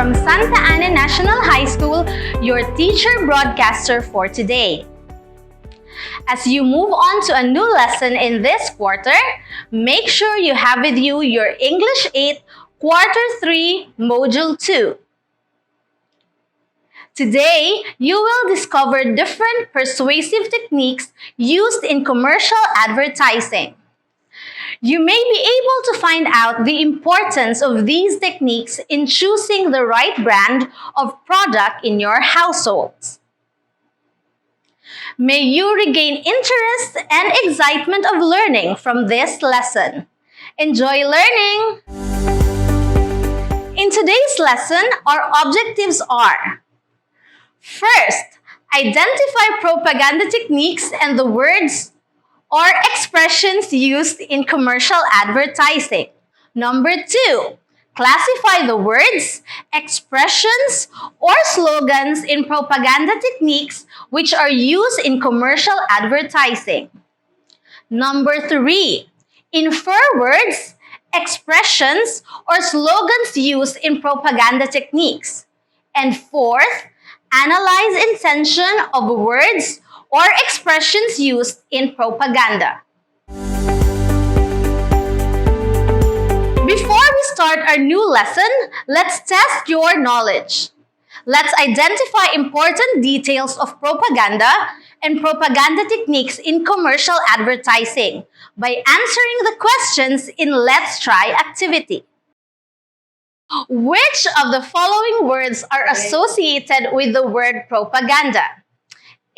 from Santa Ana National High School, your teacher broadcaster for today. As you move on to a new lesson in this quarter, make sure you have with you your English 8 Quarter 3 Module 2. Today, you will discover different persuasive techniques used in commercial advertising. You may be able to find out the importance of these techniques in choosing the right brand of product in your households. May you regain interest and excitement of learning from this lesson. Enjoy learning! In today's lesson, our objectives are: first, identify propaganda techniques and the words or expressions used in commercial advertising. Number 2, classify the words, expressions, or slogans in propaganda techniques which are used in commercial advertising. Number 3, infer words, expressions, or slogans used in propaganda techniques. And fourth, analyze intention of words or expressions used in propaganda. Before we start our new lesson, let's test your knowledge. Let's identify important details of propaganda and propaganda techniques in commercial advertising by answering the questions in Let's Try activity. Which of the following words are associated with the word propaganda?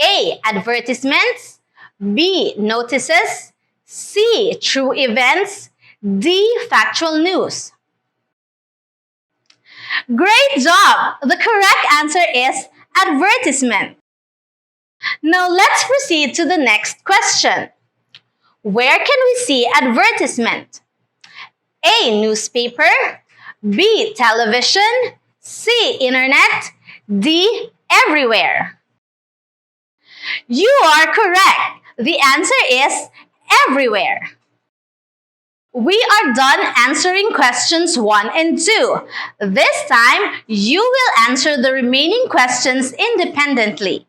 A. Advertisements. B. Notices. C. True events. D. Factual news. Great job! The correct answer is advertisement. Now let's proceed to the next question. Where can we see advertisement? A. Newspaper. B. Television. C. Internet. D. Everywhere. You are correct. The answer is everywhere. We are done answering questions 1 and 2. This time, you will answer the remaining questions independently.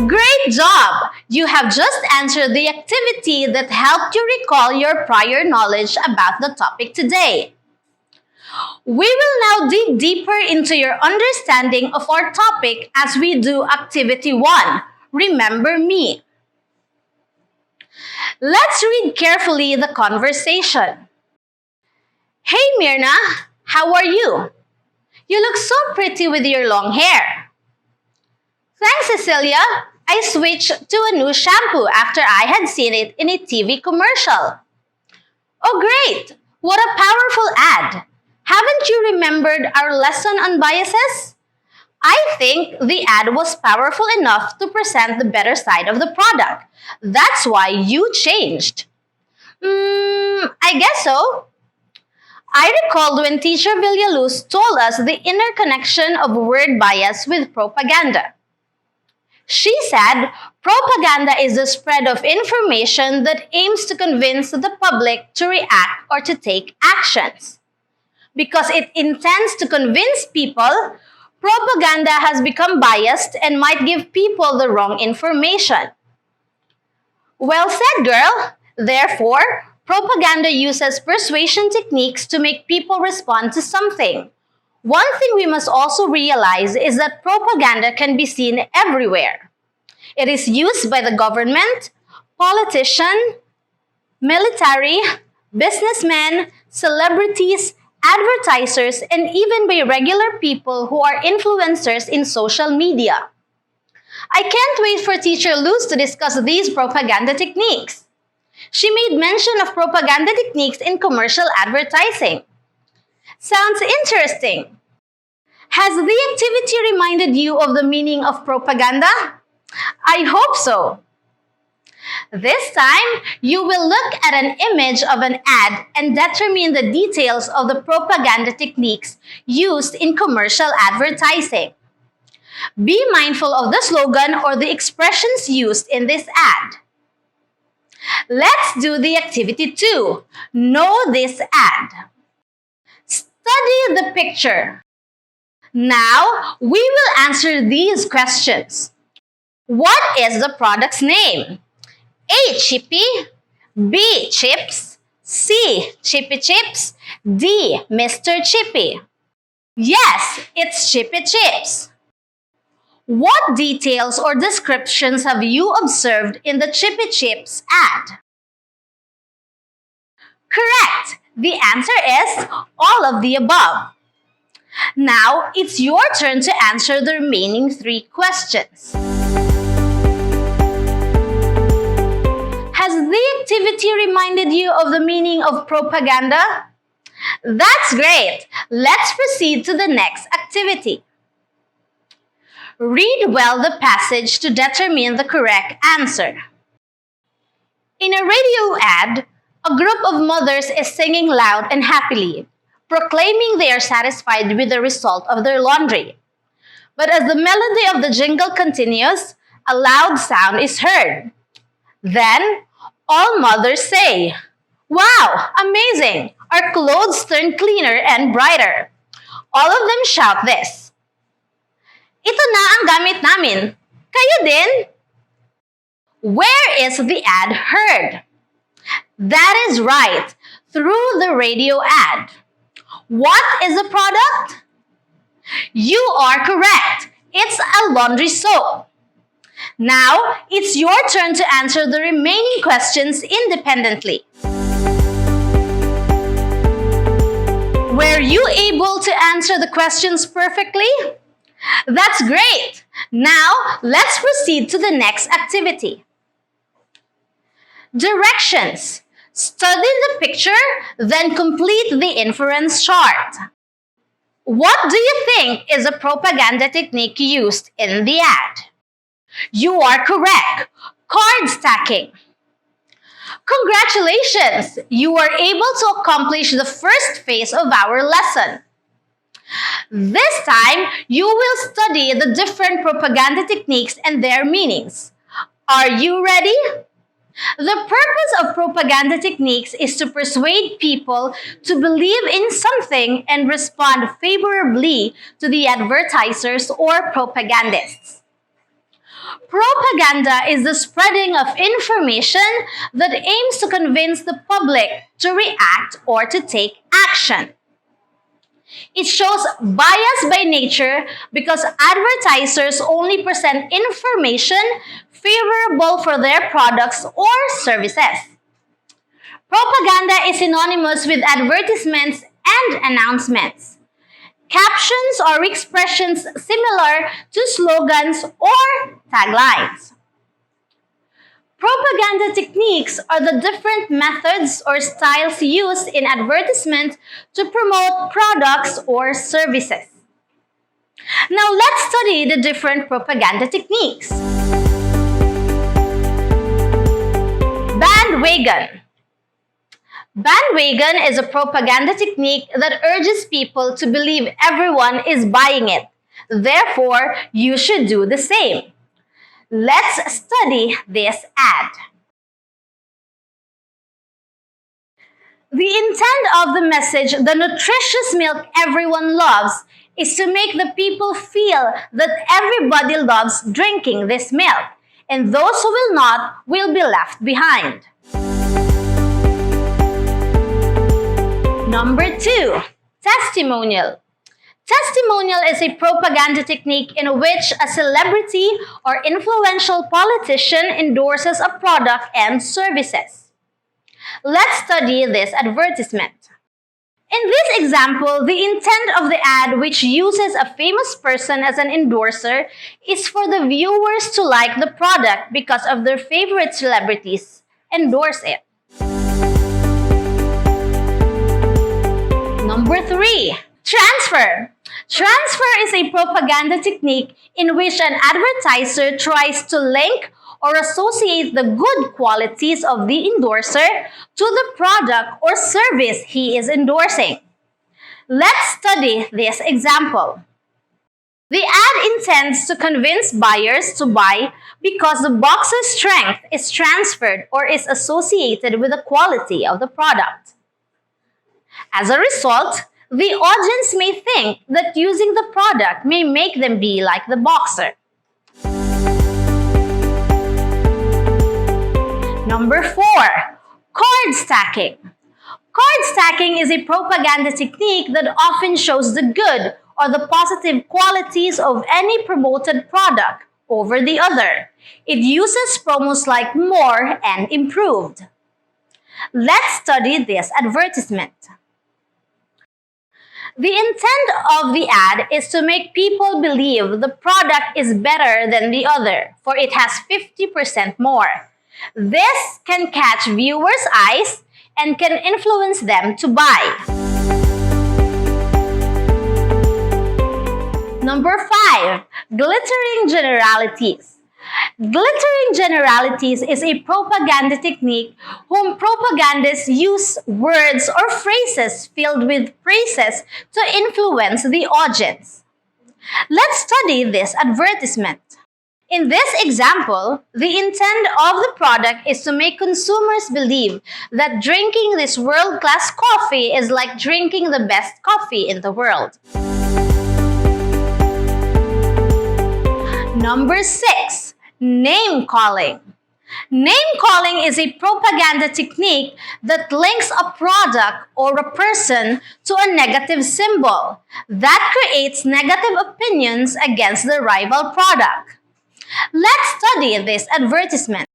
Great job! You have just answered the activity that helped you recall your prior knowledge about the topic today. We will now dig deeper into your understanding of our topic as we do Activity 1, Remember Me. Let's read carefully the conversation. Hey Mirna, how are you? You look so pretty with your long hair. Thanks, Cecilia. I switched to a new shampoo after I had seen it in a TV commercial. Oh great! What a powerful ad! Haven't you remembered our lesson on biases? I think the ad was powerful enough to present the better side of the product. That's why you changed. I guess so. I recalled when Teacher Villaluz told us the interconnection of word bias with propaganda. She said, propaganda is the spread of information that aims to convince the public to react or to take actions. Because it intends to convince people, propaganda has become biased and might give people the wrong information. Well said, girl. Therefore, propaganda uses persuasion techniques to make people respond to something. One thing we must also realize is that propaganda can be seen everywhere. It is used by the government, politicians, military, businessmen, celebrities, advertisers, and even by regular people who are influencers in social media. I can't wait for Teacher Luz to discuss these propaganda techniques. She made mention of propaganda techniques in commercial advertising. Sounds interesting. Has the activity reminded you of the meaning of propaganda? I hope so. This time, you will look at an image of an ad and determine the details of the propaganda techniques used in commercial advertising. Be mindful of the slogan or the expressions used in this ad. Let's do the activity 2. Know this ad. Study the picture. Now, we will answer these questions. What is the product's name? A. Chippy, B. Chips, C. Chippy Chips, D. Mr. Chippy. Yes, it's Chippy Chips. What details or descriptions have you observed in the Chippy Chips ad? Correct! The answer is all of the above. Now, it's your turn to answer the remaining 3 questions. Has the activity reminded you of the meaning of propaganda? That's great! Let's proceed to the next activity. Read well the passage to determine the correct answer. In a radio ad, a group of mothers is singing loud and happily, proclaiming they are satisfied with the result of their laundry. But as the melody of the jingle continues, a loud sound is heard. Then, all mothers say, "Wow, amazing! Our clothes turn cleaner and brighter." All of them shout this. "Ito na ang gamit namin. Kayo din?" Where is the ad heard? That is right, through the radio ad. What is the product? You are correct. It's a laundry soap. Now, it's your turn to answer the remaining questions independently. Were you able to answer the questions perfectly? That's great! Now, let's proceed to the next activity. Directions. Study the picture, then complete the inference chart. What do you think is a propaganda technique used in the ad? You are correct. Card stacking. Congratulations! You are able to accomplish the first phase of our lesson. This time, you will study the different propaganda techniques and their meanings. Are you ready? The purpose of propaganda techniques is to persuade people to believe in something and respond favorably to the advertisers or propagandists. Propaganda is the spreading of information that aims to convince the public to react or to take action. It shows bias by nature because advertisers only present information favorable for their products or services. Propaganda is synonymous with advertisements and announcements. Captions or expressions similar to slogans or taglines. Propaganda techniques are the different methods or styles used in advertisement to promote products or services. Now let's study the different propaganda techniques. Bandwagon. Bandwagon is a propaganda technique that urges people to believe everyone is buying it. Therefore, you should do the same. Let's study this ad. The intent of the message, "The nutritious milk everyone loves," is to make the people feel that everybody loves drinking this milk, and those who will not will be left behind. Number 2, testimonial. Testimonial is a propaganda technique in which a celebrity or influential politician endorses a product and services. Let's study this advertisement. In this example, the intent of the ad, which uses a famous person as an endorser, is for the viewers to like the product because of their favorite celebrities endorse it. Number 3, transfer. Transfer is a propaganda technique in which an advertiser tries to link or associate the good qualities of the endorser to the product or service he is endorsing. Let's study this example. The ad intends to convince buyers to buy because the box's strength is transferred or is associated with the quality of the product. As a result, The audience may think that using the product may make them be like the boxer. Number 4, card stacking. Card stacking is a propaganda technique that often shows the good or the positive qualities of any promoted product over the other. It uses promos like more and improved. Let's study this advertisement. The intent of the ad is to make people believe the product is better than the other, for it has 50% more. This can catch viewers' eyes and can influence them to buy. Number 5, glittering generalities. Glittering generalities is a propaganda technique whom propagandists use words or phrases filled with praises to influence the audience. Let's study this advertisement. In this example, the intent of the product is to make consumers believe that drinking this world-class coffee is like drinking the best coffee in the world. Number 6, name calling. Name calling is a propaganda technique that links a product or a person to a negative symbol that creates negative opinions against the rival product. Let's study this advertisement.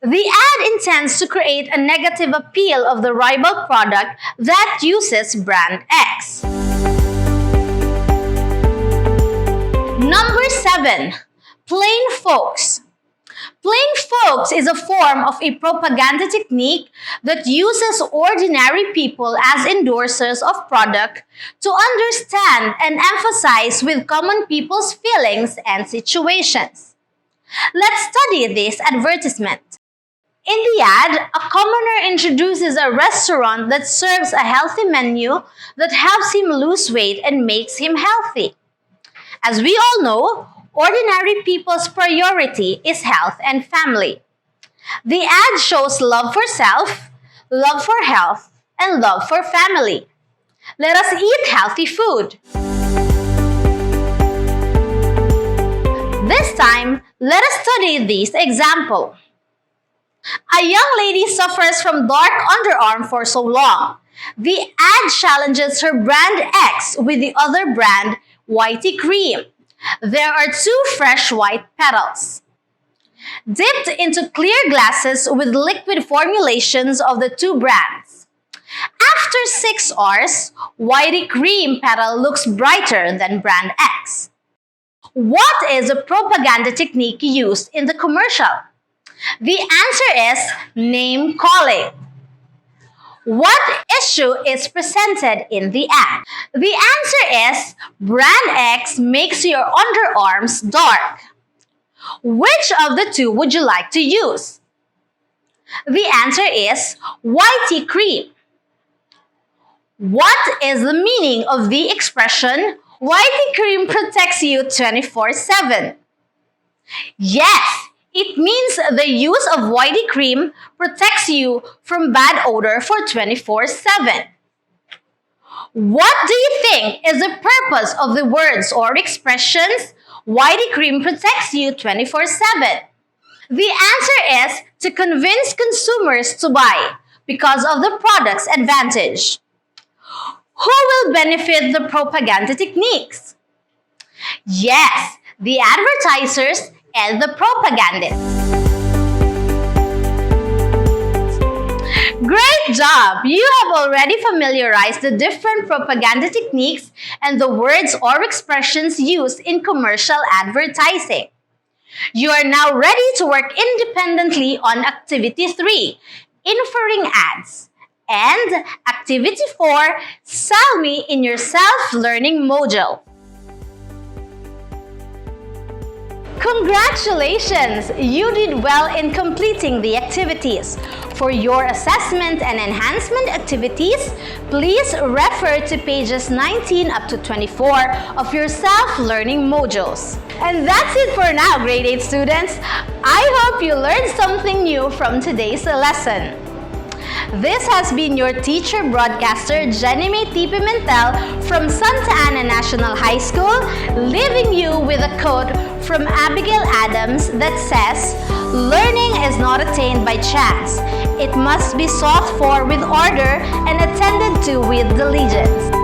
The ad intends to create a negative appeal of the rival product that uses brand X. Number 7, plain folks. Plain folks is a form of a propaganda technique that uses ordinary people as endorsers of product to understand and emphasize with common people's feelings and situations. Let's study this advertisement. In the ad, a commoner introduces a restaurant that serves a healthy menu that helps him lose weight and makes him healthy. As we all know, ordinary people's priority is health and family. The ad shows love for self, love for health, and love for family. Let us eat healthy food. This time, let us study this example. A young lady suffers from dark underarm for so long. The ad challenges her brand X with the other brand, Whitey Cream. There are 2 fresh white petals, dipped into clear glasses with liquid formulations of the 2 brands. After 6 hours, Whitey Cream petal looks brighter than brand X. What is the propaganda technique used in the commercial? The answer is name calling. What issue is presented in the ad? The answer is brand X makes your underarms dark. Which of the 2 would you like to use? The answer is Whitey Cream. What is the meaning of the expression Whitey Cream protects you 24/7? Yes, it means the use of Whitey Cream protects you from bad odor for 24/7. What do you think is the purpose of the words or expressions Whitey Cream protects you 24/7? The answer is to convince consumers to buy because of the product's advantage. Who will benefit the propaganda techniques? Yes, the advertisers and the propagandists. Great job! You have already familiarized the different propaganda techniques and the words or expressions used in commercial advertising. You are now ready to work independently on Activity 3, Inferring Ads, and Activity 4, Sell Me in your Self-Learning module. Congratulations! You did well in completing the activities. For your assessment and enhancement activities, please refer to pages 19 up to 24 of your self-learning modules. And that's it for now, grade 8 students. I hope you learned something new from today's lesson. This has been your teacher broadcaster, Jenny May T. Pimentel from Santa Ana National High School, leaving you with a quote from Abigail Adams that says, "Learning is not attained by chance. It must be sought for with order and attended to with diligence."